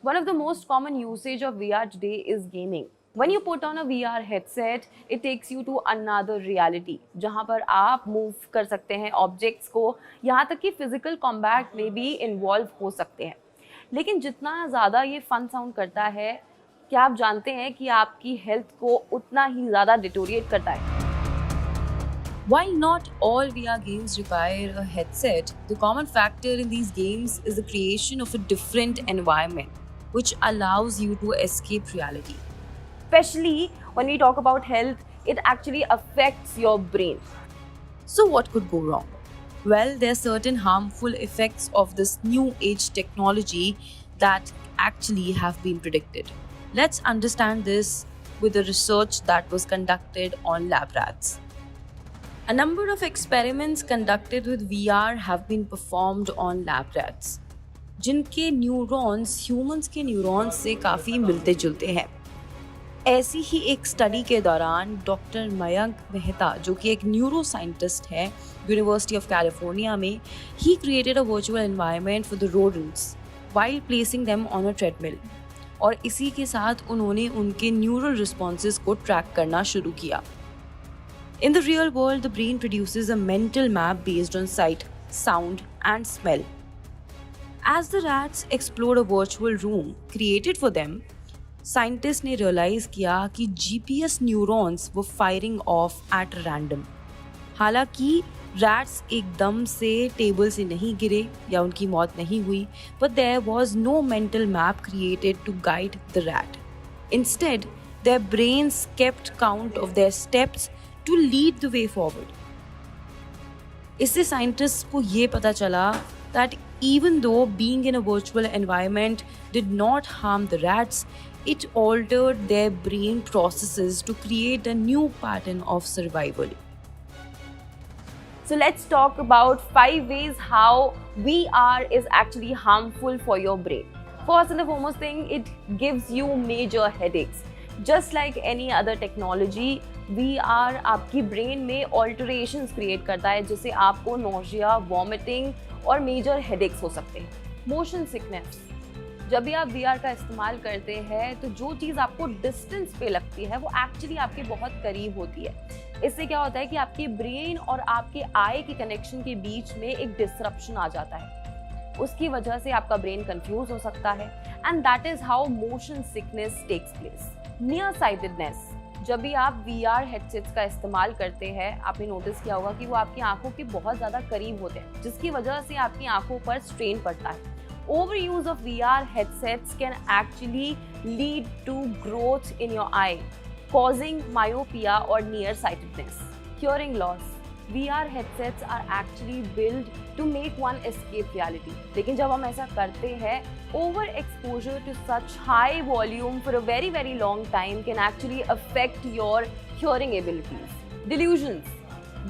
One of the most common usage of VR today is gaming. When you put on a VR headset, it takes you to another reality, जहाँ पर आप move कर सकते हैं objects को, यहाँ तक कि physical combat में भी involve हो सकते हैं. लेकिन जितना ज़्यादा ये fun sound करता है, क्या आप जानते हैं कि आपकी health को उतना ही ज़्यादा deteriorate करता है? While not all VR games require a headset, the common factor in these games is the creation of a different environment, which allows you to escape reality. Especially when we talk about health, it actually affects your brain. So, what could go wrong? Well, there are certain harmful effects of this new age technology that actually have been predicted. Let's understand this with the research that was conducted on lab rats. A number of experiments conducted with VR have been performed on lab rats, जिनके neurons humans के neurons से काफ़ी मिलते जुलते हैं. ऐसी ही एक study के दौरान डॉक्टर मयंक मेहता, जो कि एक न्यूरो साइंटिस्ट है यूनिवर्सिटी ऑफ कैलिफोर्निया में, he created a virtual environment for the rodents while placing them on a treadmill. और इसी के साथ उन्होंने उनके न्यूरल रिस्पॉन्सेज को ट्रैक करना शुरू किया. In the real world, the brain produces a mental map based on sight, sound, and smell. As the rats explored a virtual room created for them, scientists ने realize किया कि GPS neurons were firing off at random. हालांकि rats एकदम से table से नहीं गिरे या उनकी मौत नहीं हुई, but there was no mental map created to guide the rat. Instead, their brains kept count of their steps to lead the way forward. इससे साइंटिस्ट को ये पता चला that even though being in a virtual environment did not harm the rats, it altered their brain processes to create a new pattern of survival. So let's talk about 5 ways how VR is actually harmful for your brain. First and the foremost thing, it gives you major headaches. Just like any other technology, VR आपकी brain में ऑल्टरेशंस create करता है, जिससे आपको nausea, vomiting और major headaches हो सकते हैं. Motion sickness. जब भी आप VR का इस्तेमाल करते हैं तो जो चीज़ आपको डिस्टेंस पे लगती है वो एक्चुअली आपके बहुत करीब होती है. इससे क्या होता है कि आपके ब्रेन और आपके आई के कनेक्शन के बीच में एक डिसरप्शन आ जाता है. उसकी वजह से आपका ब्रेन कंफ्यूज हो सकता है and that is how motion sickness takes place. Near sightedness. जब भी आप VR हेडसेट्स का इस्तेमाल करते हैं, आपने नोटिस किया होगा कि वो आपकी आंखों के बहुत ज़्यादा करीब होते हैं, जिसकी वजह से आपकी आंखों पर स्ट्रेन पड़ता है. Overuse of VR headsets can actually lead to growth in your eye, causing myopia or nearsightedness. Hearing loss. VR headsets are actually built to make one escape reality. लेकिन जब हम ऐसा करते हैं, over exposure to such high volume for a very very long time can actually affect your hearing abilities. Delusions.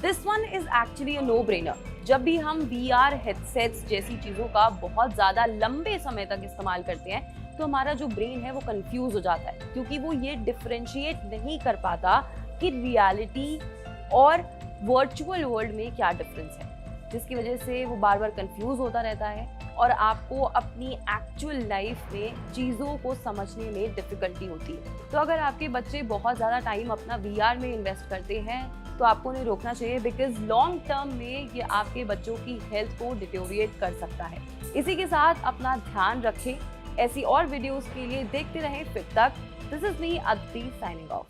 This one is actually a no-brainer. जब भी हम VR headsets जैसी चीज़ों का बहुत ज़्यादा लंबे समय तक इस्तेमाल करते हैं, तो हमारा जो ब्रेन है वो कंफ्यूज हो जाता है, क्योंकि वो ये डिफरेंशिएट नहीं कर पाता कि रियलिटी और वर्चुअल वर्ल्ड में क्या डिफरेंस है, जिसकी वजह से वो बार बार कंफ्यूज होता रहता है और आपको अपनी एक्चुअल लाइफ में चीज़ों को समझने में डिफ़िकल्टी होती है. तो अगर आपके बच्चे बहुत ज़्यादा टाइम अपना VR में इन्वेस्ट करते हैं तो आपको उन्हें रोकना चाहिए, बिकॉज लॉन्ग टर्म में ये आपके बच्चों की हेल्थ को डिटेरियोरेट कर सकता है. इसी के साथ अपना ध्यान रखें. ऐसी और वीडियोस के लिए देखते रहें फिट तक. This is me Aditi signing off.